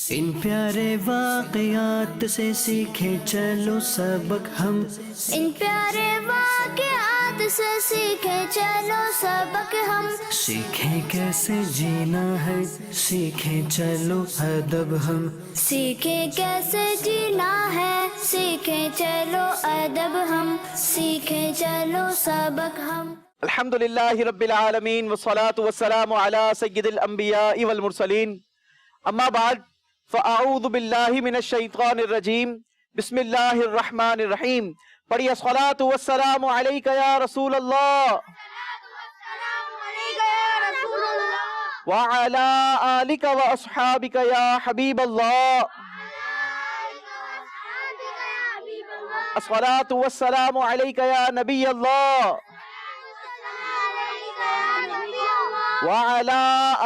ان پیارے واقعات سے سیکھیں چلو سبق ہم، ان پیارے واقعات سے سیکھیں چلو سبق ہم، سیکھیں کیسے جینا ہے سیکھیں چلو ادب ہم، سیکھیں کیسے جینا ہے سیکھیں چلو ادب ہم، سیکھیں چلو سبق ہم۔ الحمدللہ رب العالمین والصلاة والسلام علی سید الانبیاء والمرسلین، اما بعد فاعوذ باللہ من الشیطان الرجیم، بسم اللہ الرحمن الرحیم۔ پڑھیے الصلاة والسلام علیک یا رسول اللہ وعلی آلک واصحابک یا حبیب اللہ، الصلاة والسلام علیک یا نبی اللہ وعلی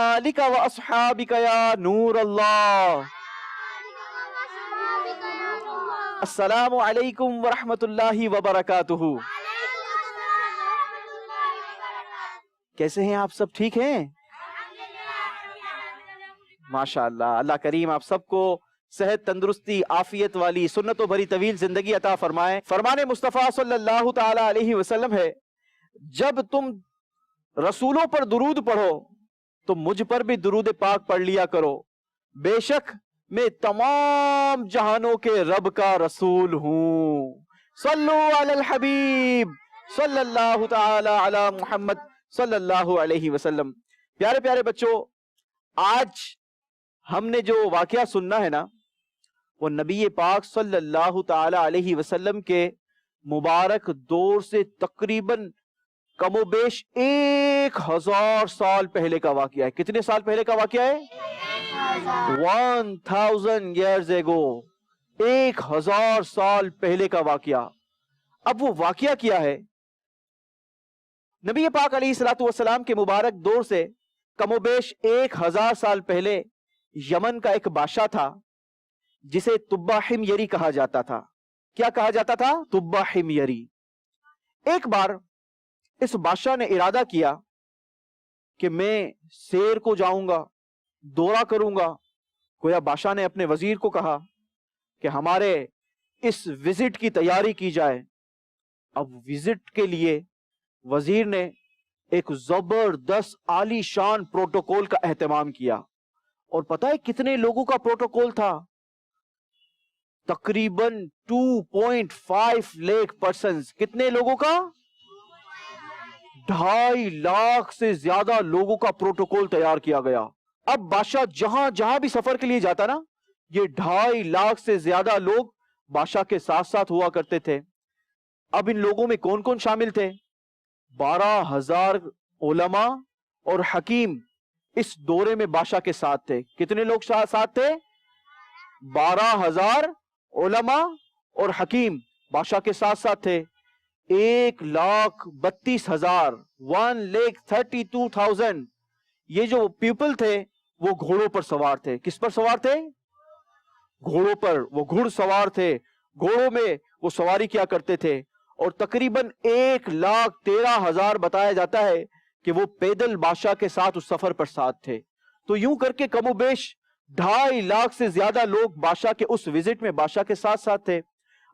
آلک واصحابک یا نور اللہ۔ السلام علیکم ورحمۃ اللہ وبرکاتہ۔ کیسے ہیں آپ سب؟ ٹھیک ہیں؟ ماشاءاللہ، اللہ کریم آپ سب کو صحت، تندرستی، عافیت والی سنتوں بھری طویل زندگی عطا فرمائے۔ فرمان مصطفیٰ صلی اللہ تعالی علیہ وسلم ہے، جب تم رسولوں پر درود پڑھو تو مجھ پر بھی درود پاک پڑھ لیا کرو، بے شک میں تمام جہانوں کے رب کا رسول ہوں۔ صلو علی الحبیب صلی اللہ تعالی علی محمد صلی اللہ علیہ وسلم۔ پیارے پیارے بچوں، آج ہم نے جو واقعہ سننا ہے نا، وہ نبی پاک صلی اللہ تعالی علیہ وسلم کے مبارک دور سے تقریباً کم و بیش 1000 سال پہلے کا واقعہ ہے۔ کتنے سال پہلے کا واقعہ ہے؟ 1000 years ago، 1000 سال پہلے کا واقعہ۔ اب وہ واقعہ کیا ہے؟ نبی پاک علیہ الصلوۃ والسلام کے مبارک دور سے کم و بیش 1000 سال پہلے یمن کا ایک بادشاہ تھا جسے تبہ حمیری کہا جاتا تھا۔ کیا کہا جاتا تھا؟ تبہ حمیری۔ ایک بار اس بادشاہ نے ارادہ کیا کہ میں سیر کو جاؤں گا، دورہ کروں گا۔ گویا بادشاہ نے اپنے وزیر کو کہا کہ ہمارے اس وزٹ کی تیاری کی جائے۔ اب وزٹ کے لیے وزیر نے ایک زبردست عالی شان پروٹوکول کا اہتمام کیا، اور پتہ ہے کتنے لوگوں کا پروٹوکول تھا؟ تقریباً 2.5 لاکھ پرسنز۔ کتنے لوگوں کا؟ 2.5 لاکھ سے زیادہ لوگوں کا پروٹوکول تیار کیا گیا۔ اب بادشاہ جہاں جہاں بھی سفر کے لیے جاتا نا، یہ 2.5 لاکھ سے زیادہ لوگ بادشاہ کے ساتھ ساتھ ہوا کرتے تھے۔ اب ان لوگوں میں کون کون شامل تھے؟ 12,000 علماء اور حکیم اس دورے میں بادشاہ کے ساتھ تھے۔ کتنے لوگ ساتھ تھے؟ 12,000 علماء اور حکیم بادشاہ کے ساتھ ساتھ تھے۔ 1,32,000 1,32,000 یہ جو پیپل تھے وہ گھوڑوں پر سوار تھے۔ کس پر سوار تھے؟ گھوڑوں پر۔ وہ گھڑ سوار تھے، گھوڑوں میں وہ سواری کیا کرتے تھے۔ اور تقریباً 1,13,000 بتایا جاتا ہے کہ وہ پیدل بادشاہ کے ساتھ اس سفر پر ساتھ تھے۔ تو یوں کر کے کم و بیش 2.5 لاکھ سے زیادہ لوگ بادشاہ کے اس وزٹ میں بادشاہ کے ساتھ ساتھ تھے۔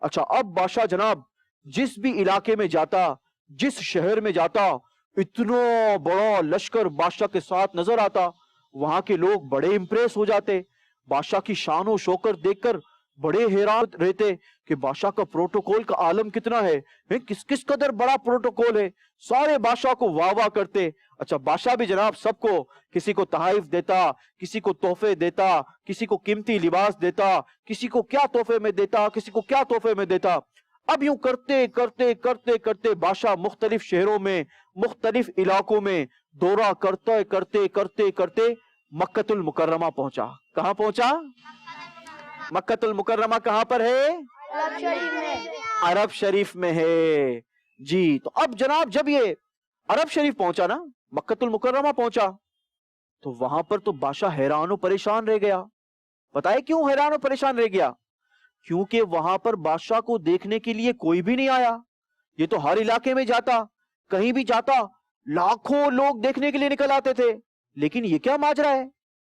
اچھا، اب بادشاہ جناب جس بھی علاقے میں جاتا، جس شہر میں جاتا، اتنا بڑا لشکر بادشاہ کے ساتھ نظر آتا، وہاں کے لوگ بڑے امپریس ہو جاتے۔ بادشاہ کی شان و شوکت دیکھ کر بڑے حیران رہتے کہ بادشاہ کا پروٹوکول کا عالم کتنا ہے، کس قدر بڑا پروٹوکول ہے۔ سارے بادشاہ کو واہ واہ کرتے۔ اچھا، بادشاہ بھی جناب سب کو، کسی کو تحائف دیتا، کسی کو تحفے دیتا، کسی کو قیمتی لباس دیتا، کسی کو کیا تحفے میں دیتا، کسی کو کیا تحفے میں دیتا۔ اب یوں کرتے کرتے کرتے کرتے بادشاہ مختلف شہروں میں، مختلف علاقوں میں دورہ کرتے کرتے کرتے کرتے مکہ المکرمہ پہنچا۔ کہاں پہنچا؟ مکہ المکرمہ کہاں پر ہے؟ عرب شریف میں ہے جی۔ تو اب جناب جب یہ عرب شریف پہنچا نا، مکہ المکرمہ پہنچا، تو وہاں پر تو بادشاہ حیران و پریشان رہ گیا۔ پتہ ہے کیوں حیران و پریشان رہ گیا؟ کیونکہ وہاں پر بادشاہ کو دیکھنے کے لیے کوئی بھی نہیں آیا۔ یہ تو ہر علاقے میں جاتا، کہیں بھی جاتا، لاکھوں لوگ دیکھنے کے لیے نکل آتے تھے، لیکن یہ کیا ماجرا ہے؟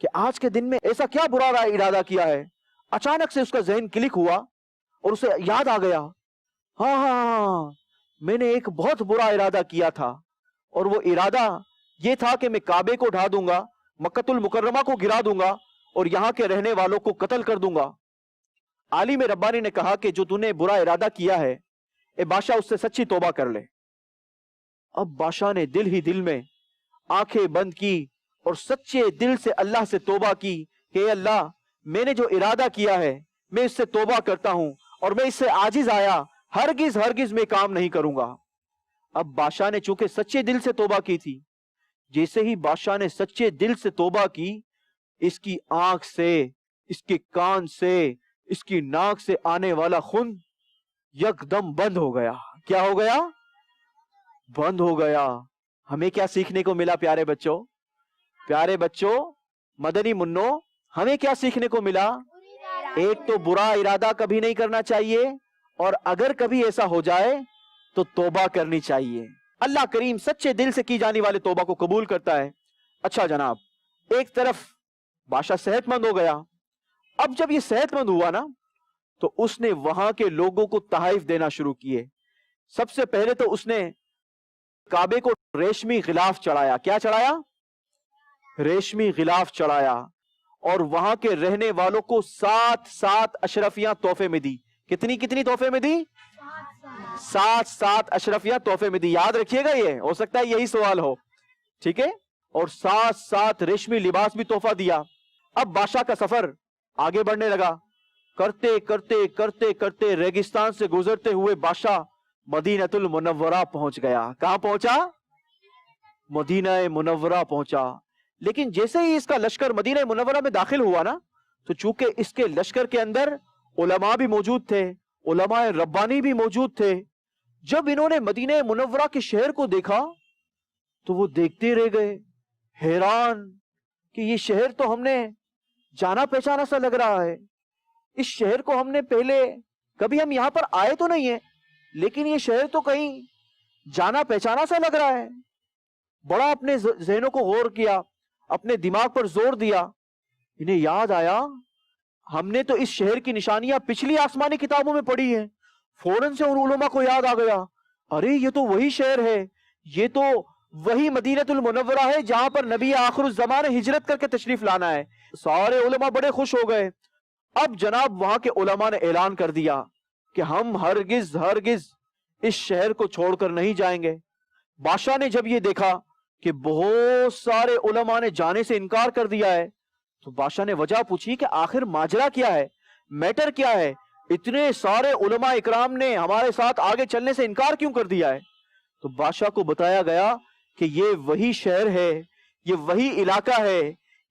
کہ آج کے دن میں ایسا کیا برا ارادہ کیا ہے. اچانک سے اس کا ذہن کلک ہوا اور اسے یاد آ گیا, ہاں میں نے ایک بہت برا ارادہ کیا تھا, اور وہ ارادہ یہ تھا کہ میں کعبے کو ڈھا دوں گا, مکۃ المکرمہ کو گرا دوں گا اور یہاں کے رہنے والوں کو قتل کر دوں گا. عالم ربانی نے کہا کہ جو تو نے برا ارادہ کیا ہے اے بادشاہ اس سے سچی توبہ کر لے. اب بادشاہ نے دل ہی دل میں آنکھیں بند کی اور سچے دل سے اللہ سے توبہ کی کہ اے اللہ, میں نے جو ارادہ کیا ہے میں اس سے توبہ کرتا ہوں اور میں اس سے عاجز آیا, ہرگز میں کام نہیں کروں گا. اب بادشاہ نے چونکہ سچے دل سے توبہ کی تھی, جیسے ہی بادشاہ نے سچے دل سے توبہ کی, اس کی آنکھ سے, اس کے کان سے, اس کی ناک سے آنے والا خون یکدم بند ہو گیا. کیا ہو گیا؟ بند ہو گیا. ہمیں کیا سیکھنے کو ملا پیارے بچوں؟ پیارے بچوں, مدنی منو, ہمیں کیا سیکھنے کو ملا؟ ایک تو برا ارادہ کبھی نہیں کرنا چاہیے, اور اگر کبھی ایسا ہو جائے تو توبہ کرنی چاہیے. اللہ کریم سچے دل سے کی جانے والے توبہ کو قبول کرتا ہے. اچھا جناب, ایک طرف بادشاہ صحت مند ہو گیا. اب جب یہ صحت مند ہوا نا, تو اس نے وہاں کے لوگوں کو تحائف دینا شروع کیے. سب سے پہلے تو اس نے کعبے کو ریشمی غلاف چڑھایا. کیا چڑھایا؟ ریشمی غلاف چڑھایا, اور وہاں کے رہنے والوں کو 7 اشرفیاں تحفے میں دی. کتنی تحفے میں دی؟ 7 اشرفیاں تحفے میں دی. یاد رکھیے گا, یہ ہو سکتا ہے یہی سوال ہو, ٹھیک ہے. اور 7 ریشمی لباس بھی تحفہ دیا. اب بادشاہ کا سفر آگے بڑھنے لگا. کرتے ریگستان سے گزرتے ہوئے بادشاہ مدینہ المنورہ پہنچ گیا. کہاں پہنچا؟ مدینہ منورہ پہنچا. لیکن جیسے ہی اس کا لشکر مدینہ منورہ میں داخل ہوا نا, تو چونکہ اس کے لشکر کے اندر علماء بھی موجود تھے, علماء ربانی بھی موجود تھے. جب انہوں نے مدینہ منورہ کے شہر کو دیکھا تو وہ دیکھتے رہ گئے, حیران کہ یہ شہر تو ہم نے جانا پہچانا سا لگ رہا ہے. اس شہر کو ہم نے پہلے کبھی ہم یہاں پر آئے تو نہیں ہیں, لیکن یہ شہر تو کہیں جانا پہچانا سا لگ رہا ہے. بڑا اپنے ذہنوں کو غور کیا, اپنے دماغ پر زور دیا. انہیں یاد آیا ہم نے تو اس شہر کی نشانیاں پچھلی آسمانی کتابوں میں پڑھی ہیں. فوراً سے ان علماء کو یاد آ گیا, ارے یہ تو وہی شہر ہے, یہ تو وہی مدینہ المنورہ ہے جہاں پر نبی آخر الزمان نے ہجرت کر کے تشریف لانا ہے. سارے علماء بڑے خوش ہو گئے. اب جناب وہاں کے علماء نے اعلان کر دیا کہ ہم ہرگز اس شہر کو چھوڑ کر نہیں جائیں گے. بادشاہ نے جب یہ دیکھا کہ بہت سارے علماء نے جانے سے انکار کر دیا ہے, تو بادشاہ نے وجہ پوچھی کہ آخر ماجرا کیا ہے, میٹر کیا ہے, اتنے سارے علماء اکرام نے ہمارے ساتھ آگے چلنے سے انکار کیوں کر دیا ہے. تو بادشاہ کو بتایا گیا کہ یہ وہی شہر ہے, یہ وہی علاقہ ہے,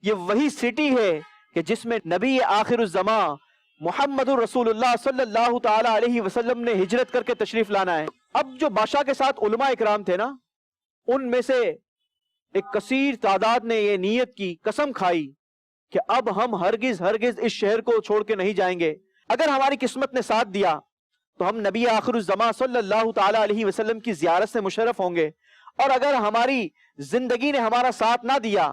یہ وہی سٹی ہے کہ جس میں نبی آخر الزمان محمد الرسول اللہ صلی اللہ تعالی علیہ وسلم نے ہجرت کر کے تشریف لانا ہے. اب جو بادشاہ کے ساتھ علماء اکرام تھے نا, ان میں سے ایک کثیر تعداد نے یہ نیت کی, قسم کھائی کہ اب ہم ہرگز اس شہر کو چھوڑ کے نہیں جائیں گے. اگر ہماری قسمت نے ساتھ دیا تو ہم نبی آخر الزمان صلی اللہ تعالی علیہ وسلم کی زیارت سے مشرف ہوں گے, اور اگر ہماری زندگی نے ہمارا ساتھ نہ دیا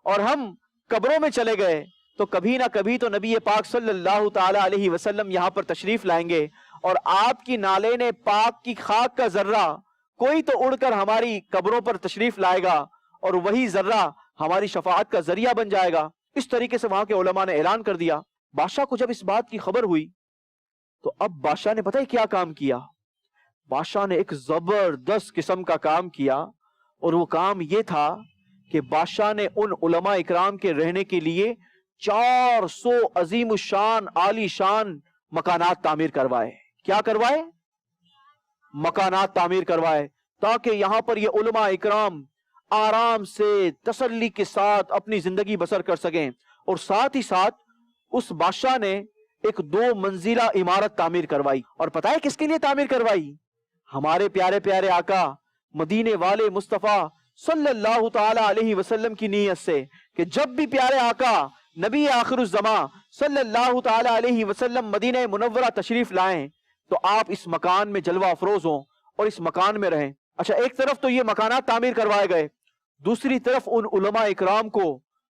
اور ہم قبروں میں چلے گئے تو کبھی نہ کبھی تو نبی پاک صلی اللہ تعالی علیہ وسلم یہاں پر تشریف لائیں گے, اور آپ کی نالین پاک کی خاک کا ذرہ کوئی تو اڑ کر ہماری قبروں پر تشریف لائے گا, اور وہی ذرہ ہماری شفاعت کا ذریعہ بن جائے گا. اس طریقے سے وہاں کے علماء نے اعلان کر دیا. بادشاہ کو جب اس بات کی خبر ہوئی تو اب بادشاہ نے پتہ ہے کیا کام کیا؟ بادشاہ نے ایک زبردست قسم کا کام کیا, اور وہ کام یہ تھا کہ بادشاہ نے ان علماء اکرام کے رہنے کے لیے 400 عظیم الشان عالی شان مکانات تعمیر کروائے. کیا کروائے؟ مکانات تعمیر کروائے, تاکہ یہاں پر یہ علماء اکرام آرام سے تسلی کے ساتھ اپنی زندگی بسر کر سکیں. اور ساتھ ہی ساتھ اس بادشاہ نے ایک 2 منزلہ عمارت تعمیر کروائی. اور پتہ ہے کس کے لیے تعمیر کروائی؟ ہمارے پیارے پیارے آقا مدینے والے مصطفیٰ صلی اللہ تعالی علیہ وسلم کی نیت سے, کہ جب بھی پیارے آقا نبی آخر الزمان صلی اللہ تعالی علیہ وسلم مدینہ منورہ تشریف لائیں تو آپ اس مکان میں جلوہ افروز ہوں اور اس مکان میں رہیں. اچھا, ایک طرف تو یہ مکانات تعمیر کروائے گئے, دوسری طرف ان علماء اکرام کو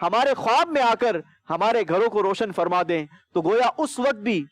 ہمارے خواب میں آ کر ہمارے گھروں کو روشن فرما دیں. تو گویا اس وقت بھی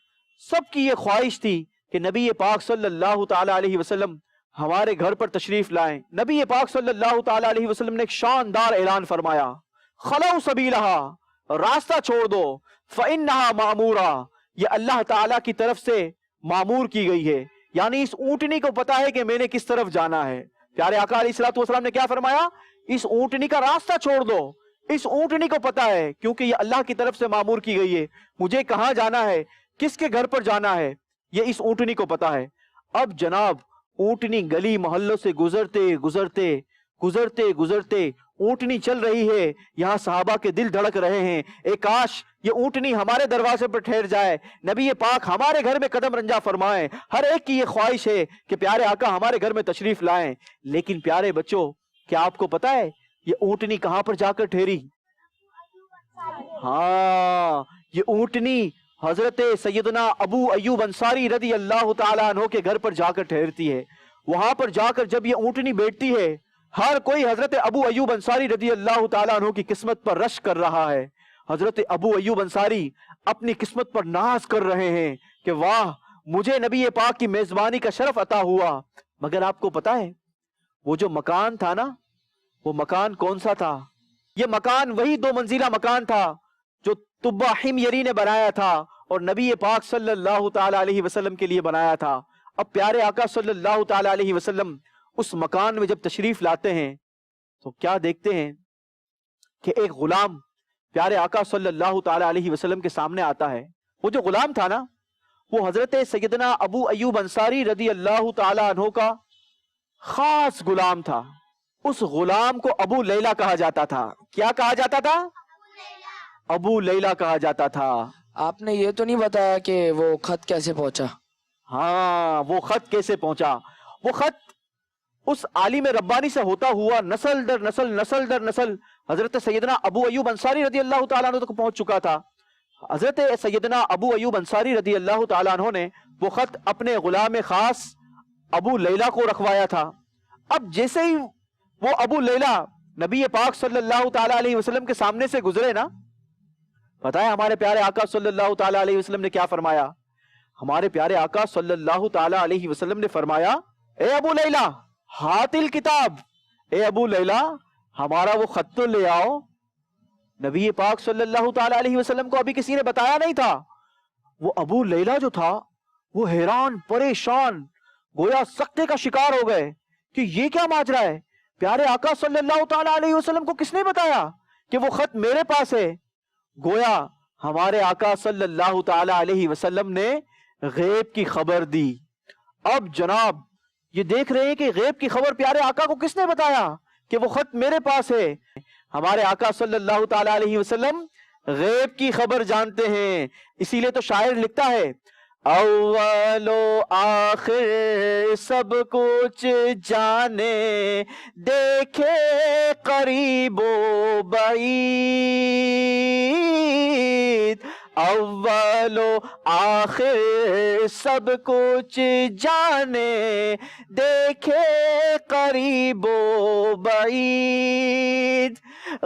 سب کی یہ خواہش تھی کہ نبی پاک صلی اللہ تعالی علیہ وسلم ہمارے گھر پر تشریف لائیں. نبی پاک صلی اللہ تعالی علیہ وسلم نے ایک شاندار اعلان فرمایا, خلو سبیلہا, راستہ چھوڑ دو, فإنہا معمورہ, یہ اللہ تعالیٰ کی طرف سے معمور کی گئی ہے. یعنی اس اونٹنی کو پتا ہے کہ میں نے کس طرف جانا ہے. پیارے آقا علیہ الصلوۃ والسلام نے کیا فرمایا, اس اونٹنی کا راستہ چھوڑ دو. اس اونٹنی کو پتا ہے کیونکہ یہ اللہ کی طرف سے معمور کی گئی ہے, مجھے کہاں جانا ہے, کس کے گھر پر جانا ہے, یہ اس اونٹنی کو پتا ہے. اب جناب اونٹنی گلی محلوں سے گزرتے گزرتے اونٹنی چل رہی ہے. یہاں صحابہ کے دل دھڑک رہے ہیں, اے کاش یہ اونٹنی ہمارے دروازے پر ٹھہر جائے, نبی پاک ہمارے گھر میں قدم رنجا فرمائیں. ہر ایک کی یہ خواہش ہے کہ پیارے آقا ہمارے گھر میں تشریف لائیں. لیکن پیارے بچوں, کیا آپ کو پتا ہے یہ اونٹنی کہاں پر جا کر ٹھہری؟ ہاں, یہ اونٹنی حضرت سیدنا ابو ایوب انصاری رضی اللہ تعالیٰ عنہ کے گھر پر جا کر ٹھہرتی ہے. وہاں پر جا کر جب یہ اونٹنی بیٹھتی ہے, ہر کوئی حضرت ابو ایوب انصاری رضی اللہ تعالیٰ عنہ کی قسمت پر رشک کر رہا ہے. حضرت ابو ایوب انصاری اپنی قسمت پر ناز کر رہے ہیں کہ واہ, مجھے نبی پاک کی میزبانی کا شرف عطا ہوا. مگر آپ کو پتا ہے وہ جو مکان تھا نا, وہ مکان کون سا تھا؟ یہ مکان وہی 2 منزلہ مکان تھا جو طبہ حمیری نے بنایا تھا اور نبی پاک صلی اللہ تعالی علیہ وسلم کے لیے بنایا تھا. اب پیارے آقا صلی اللہ تعالی علیہ وسلم اس مکان میں جب تشریف لاتے ہیں تو کیا دیکھتے ہیں کہ ایک غلام پیارے آقا صلی اللہ تعالی علیہ وسلم کے سامنے آتا ہے. وہ جو غلام تھا نا, وہ حضرت سیدنا ابو ایوب انصاری رضی اللہ تعالی عنہ کا خاص غلام تھا. اس غلام کو ابو لیلہ کہا جاتا تھا. کیا کہا جاتا تھا؟ ابو لیلہ کہا جاتا تھا. آپ نے یہ تو نہیں بتایا کہ وہ خط کیسے پہنچا؟ ہاں, وہ خط کیسے پہنچا. وہ خط اس عالم ربانی سے ہوتا ہوا نسل در نسل حضرت سیدنا ابو ایوب انصاری رضی اللہ تعالیٰ عنہ تک پہنچ چکا تھا. حضرت سیدنا ابو ایوب انصاری رضی اللہ تعالیٰ عنہ نے وہ خط اپنے غلام خاص ابو لیلہ کو رکھوایا تھا. اب جیسے ہی وہ ابو لیلہ نبی پاک صلی اللہ تعالیٰ علیہ وسلم کے سامنے سے گزرے نا, پتہ ہے ہمارے پیارے آقا صلی اللہ تعالیٰ علیہ وسلم نے کیا فرمایا؟ ہمارے پیارے آقا صلی اللہ تعالیٰ علیہ وسلم نے فرمایا, اے ابو لیلہ ہات الکتاب, اے ابو لیلہ ہمارا وہ خط تو لے آؤ. نبی پاک صلی اللہ تعالیٰ علیہ وسلم کو ابھی کسی نے بتایا نہیں تھا. وہ ابو لیلہ جو تھا وہ حیران پریشان گویا سکتے کا شکار ہو گئے کہ یہ کیا ماجرا ہے. پیارے آقا صلی اللہ تعالیٰ علیہ وسلم کو کس نے بتایا کہ وہ خط میرے پاس ہے؟ گویا ہمارے آقا صلی اللہ تعالیٰ علیہ وسلم نے غیب کی خبر دی. اب جناب یہ دیکھ رہے ہیں کہ غیب کی خبر پیارے آقا کو کس نے بتایا کہ وہ خط میرے پاس ہے. ہمارے آقا صلی اللہ تعالیٰ علیہ وسلم غیب کی خبر جانتے ہیں. اسی لیے تو شاعر لکھتا ہے, اول و آخر سب کچھ جانے, دیکھے قریب و بعید. اول و آخر سب کچھ جانے, دیکھے قریب و بعید.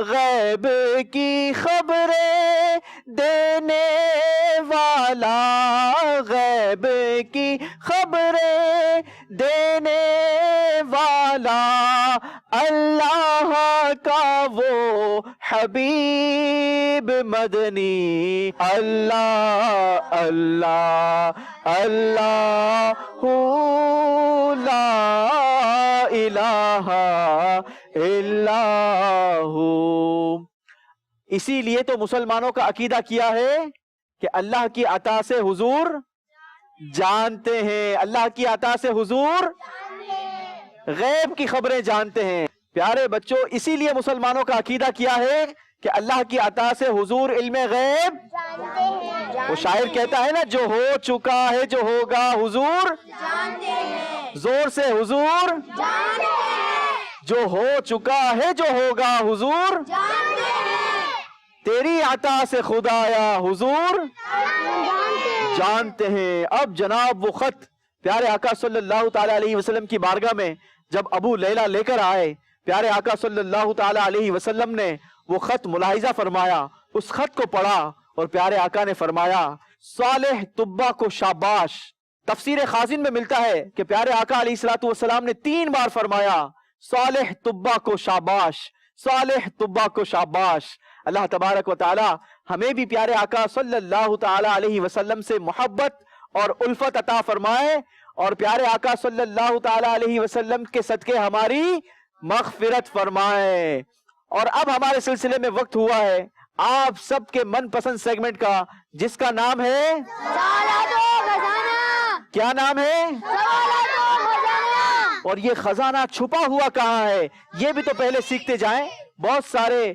غیب کی خبریں دینے والا, غیب کی خبریں دینے والا, اللہ کا وہ حبیب مدنی. اللہ اللہ اللہ لا الہ الا ہو. اسی لیے تو مسلمانوں کا عقیدہ کیا ہے کہ اللہ کی عطا سے حضور جانتے ہیں, اللہ کی عطا سے حضور غیب کی خبریں جانتے ہیں. پیارے بچوں, اسی لیے مسلمانوں کا عقیدہ کیا ہے کہ اللہ کی عطا سے حضور علم غیب جانتے ہیں. وہ شاعر کہتا ہے نا, جو ہو چکا ہے جو ہوگا حضور جانتے ہیں. زور سے, حضور جانتے ہیں. جو ہو چکا ہے جو ہوگا حضور جانتے ہیں. تیری عطا سے خدایا حضور جانتے ہیں. اب جناب وہ خط پیارے آقا صلی اللہ تعالیٰ علیہ وسلم کی بارگاہ میں جب ابو لیلہ لے کر آئے, پیارے آقا صلی اللہ تعالیٰ علیہ وسلم نے وہ خط ملاحظہ فرمایا, اس خط کو پڑھا اور پیارے آقا نے فرمایا صالح طبہ کو شاباش. تفسیر خازن میں ملتا ہے کہ پیارے آقا علیہ الصلوۃ والسلام نے 3 بار فرمایا صالح طبہ کو شاباش, صالح طبہ کو شاباش. اللہ تبارک و تعالی ہمیں بھی پیارے آقا صلی اللہ تعالی علیہ وسلم سے محبت اور الفت عطا فرمائے, اور پیارے آقا صلی اللہ تعالی علیہ وسلم کے صدقے ہماری مغفرت فرمائے. اور اب ہمارے سلسلے میں وقت ہوا ہے آپ سب کے من پسند سیگمنٹ کا, جس کا نام ہے کیا نام ہے, اور یہ خزانہ چھپا ہوا کہاں ہے یہ بھی تو پہلے سیکھتے جائیں. بہت سارے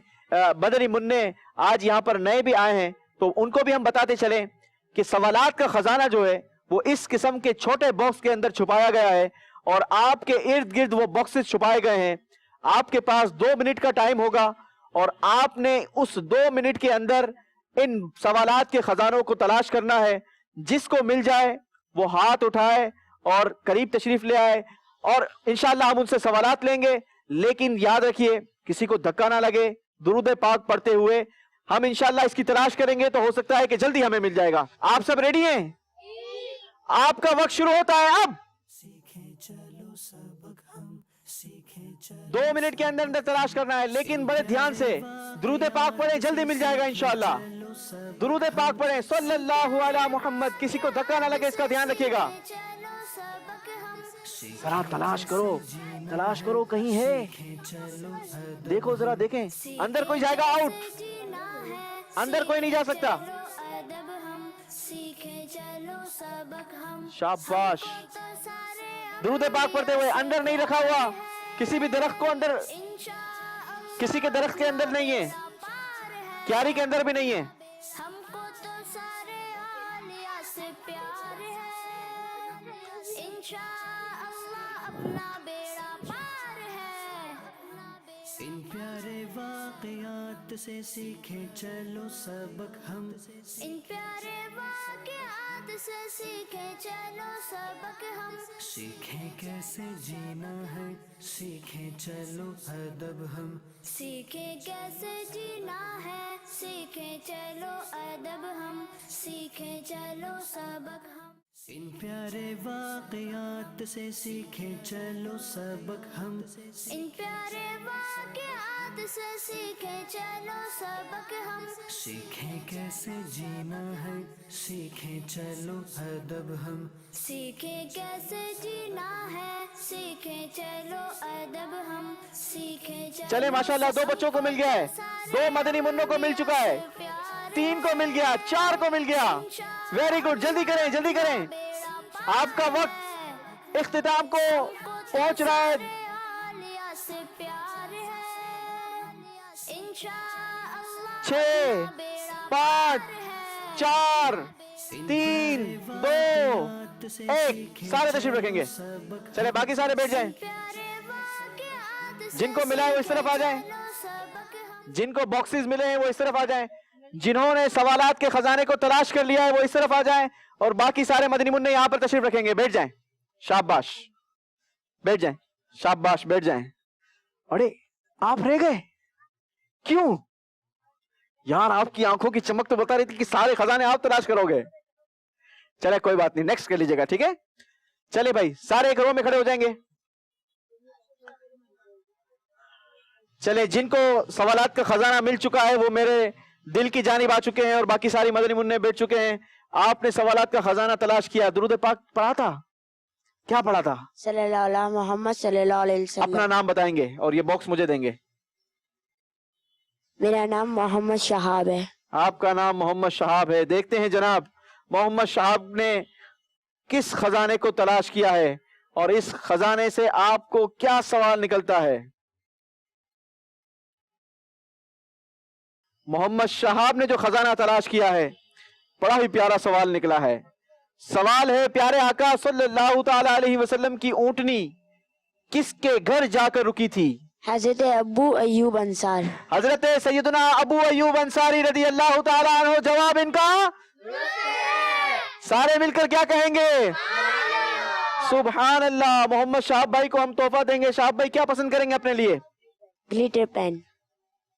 مدنی منع آج یہاں پر نئے بھی آئے ہیں, تو ان کو بھی ہم بتاتے چلیں کہ سوالات کا خزانہ جو ہے وہ اس قسم کے چھوٹے باکس کے اندر چھپایا گیا ہے, اور آپ کے ارد گرد وہ باکسز چھپائے گئے ہیں. آپ کے پاس 2 منٹ کا ٹائم ہوگا, اور آپ نے اس 2 منٹ کے اندر ان سوالات کے خزانوں کو تلاش کرنا ہے. جس کو مل جائے وہ ہاتھ اٹھائے اور قریب تشریف لے آئے, اور انشاءاللہ ہم ان سے سوالات لیں گے. لیکن یاد رکھیے کسی کو دھکا نہ لگے, درود پاک پڑھتے ہوئے ہم انشاءاللہ اس کی تلاش کریں گے, تو ہو سکتا ہے کہ جلدی ہمیں مل جائے گا. آپ سب ریڈی ہیں؟ آپ کا وقت شروع ہوتا ہے اب. 2 منٹ کے اندر اندر تلاش کرنا ہے, لیکن بڑے دھیان سے درود پاک پڑھیں, جلدی مل جائے گا انشاءاللہ. درود پاک پڑھیں صلی اللہ علی محمد. کسی کو دھکا نہ لگے, اس کا دھیان رکھیے گا. ذرا تلاش کرو, تلاش کرو, کہیں ہے, دیکھو ذرا, دیکھیں اندر کوئی جائے گا آؤٹ, اندر کوئی نہیں جا سکتا. شاباش. درود پاک پڑھتے ہوئے, اندر نہیں رکھا ہوا, کسی بھی درخت کو اندر, کسی کے درخت کے اندر نہیں ہے, کیاری کے اندر بھی نہیں ہے. ان پیارے واقعات سے سیکھیں چلو سبق ہم, ان پیارے واقعات سے سیکھیں چلو سبق ہم. سیکھیں کیسے جینا ہے, سیکھیں چلو ادب ہم, سیکھیں کیسے جینا ہے, سیکھیں چلو ادب ہم, سیکھیں چلو سبق ہم. ان پیارے واقعات سے سیکھیں چلو سبق ہم, ان پیارے واقعات سے سیکھیں چلو سبق ہم. سیکھیں کیسے جینا ہے, سیکھیں چلو ادب ہم, سیکھیں کیسے جینا ہے, سیکھیں چلو ادب ہم, سیکھیں چلے ماشاءاللہ 2 بچوں کو مل گیا ہے, 2 مدنی منوں کو مل چکا ہے, 3 کو مل گیا, 4 کو مل گیا. ویری گڈ, جلدی کریں, جلدی کریں, آپ کا وقت اختتام کو پہنچ رہا ہے. 6 5 4 3 2 1 سارے تشریف رکھیں گے. چلے باقی سارے بیٹھ جائیں, جن کو ملا ہے وہ اس طرف آ جائیں, جن کو باکسز ملے ہیں وہ اس طرف آ جائیں, جنہوں نے سوالات کے خزانے کو تلاش کر لیا ہے وہ اس طرف آ جائیں, اور باقی سارے مدنی منع یہاں پر تشریف رکھیں گے. بیٹھ جائیں, شاباش, بیٹھ جائیں, شاباش, بیٹھ جائیں. اڑے آپ رہ گئے کیوں یار؟ آپ کی آنکھوں کی چمک تو بتا رہی تھی کہ سارے خزانے آپ تلاش کرو گے. چلے کوئی بات نہیں, نیکسٹ کر لیجئے گا, ٹھیک ہے. چلے بھائی سارے ایک رو میں کھڑے ہو جائیں گے. چلے جن کو سوالات کا خزانہ مل چکا ہے وہ میرے دل کی جانب آ چکے ہیں, اور باقی ساری مدنی منع بیٹھ چکے ہیں. آپ نے سوالات کا خزانہ تلاش کیا, درود پاک پڑھا تھا, کیا پڑھا تھا؟ صلی اللہ علیہ محمد صلی اللہ علیہ وسلم. اپنا نام بتائیں گے اور یہ باکس مجھے دیں گے. میرا نام محمد شہاب ہے. آپ کا نام محمد شہاب ہے. دیکھتے ہیں جناب محمد شہاب نے کس خزانے کو تلاش کیا ہے, اور اس خزانے سے آپ کو کیا سوال نکلتا ہے. محمد شہاب نے جو خزانہ تلاش کیا ہے بڑا ہی پیارا سوال نکلا ہے. سوال ہے پیارے آقا صلی اللہ تعالی علیہ وسلم کی اونٹنی کس کے گھر جا کر رکی تھی؟ حضرت ابو ایوب انصار. حضرت سیدنا ابو ایوب انصاری رضی اللہ تعالی عنہ. جواب ان کا سارے مل کر کیا کہیں گے؟ سبحان اللہ. محمد شہاب بھائی کو ہم تحفہ دیں گے. شہاب بھائی کیا پسند کریں گے اپنے لیے؟ Glitter pen.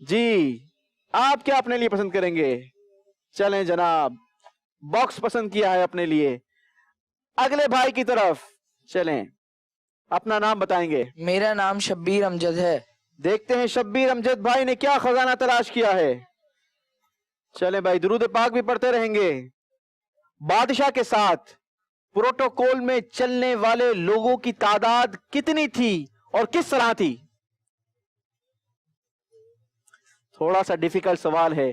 جی آپ کیا اپنے لیے پسند کریں گے؟ چلیں جناب، باکس پسند کیا ہے اپنے لیے. اگلے بھائی کی طرف چلیں، اپنا نام بتائیں گے. میرا نام شبیر امجد ہے. دیکھتے ہیں شبیر امجد بھائی نے کیا خزانہ تلاش کیا ہے. چلیں بھائی، درود پاک بھی پڑھتے رہیں گے. بادشاہ کے ساتھ پروٹوکول میں چلنے والے لوگوں کی تعداد کتنی تھی اور کس طرح تھی؟ تھوڑا سا ڈیفیکلٹ سوال ہے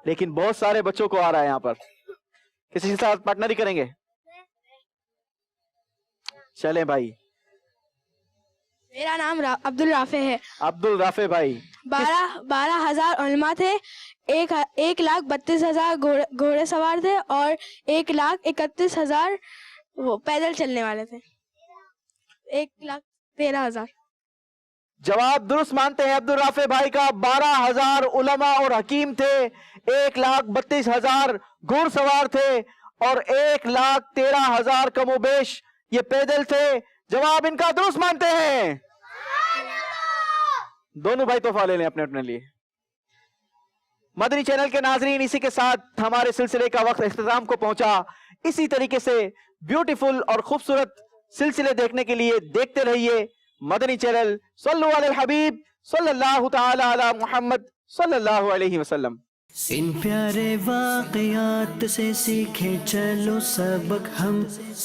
لیکن بہت سارے بچوں کو آ رہا ہے. یہاں پر کسی کے ساتھ پارٹنر ہی کریں گے؟ چلیں بھائی. میرا نام عبد الرافع ہے. عبد الرافع بھائی. 12,000 علماء تھے, 1,32,000 گھوڑے سوار تھے اور 1,31,000 وہ پیدل چلنے والے تھے. 1,13,000. جواب درست مانتے ہیں عبد الرافع بھائی کا. 12,000 علماء اور حکیم تھے, 1,32,000 گھوڑ سوار تھے اور 1,13,000 کم و بیش یہ پیدل تھے. جواب ان کا درست مانتے ہیں. دونوں بھائی تحفہ لے لیں اپنے اپنے لیے. مدنی چینل کے ناظرین, اسی کے ساتھ ہمارے سلسلے کا وقت اختتام کو پہنچا. اسی طریقے سے بیوٹیفل اور خوبصورت سلسلے دیکھنے کے لیے دیکھتے رہیے مدنی چینل. صلو علی الحبیب صلی اللہ تعالی علی محمد صلی اللہ علیہ وسلم. ان پیارے واقعات سے سیکھیں چلو سبق ہم,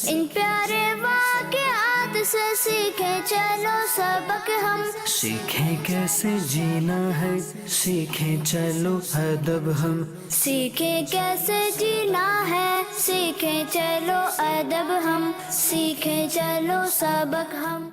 ان پیارے واقعات سے سیکھیں چلو سبق ہم, سیکھیں کیسے جینا ہے سیکھیں چلو ادب ہم, سیکھیں کیسے جینا ہے سیکھیں چلو ادب ہم, سیکھیں چلو سبق ہم.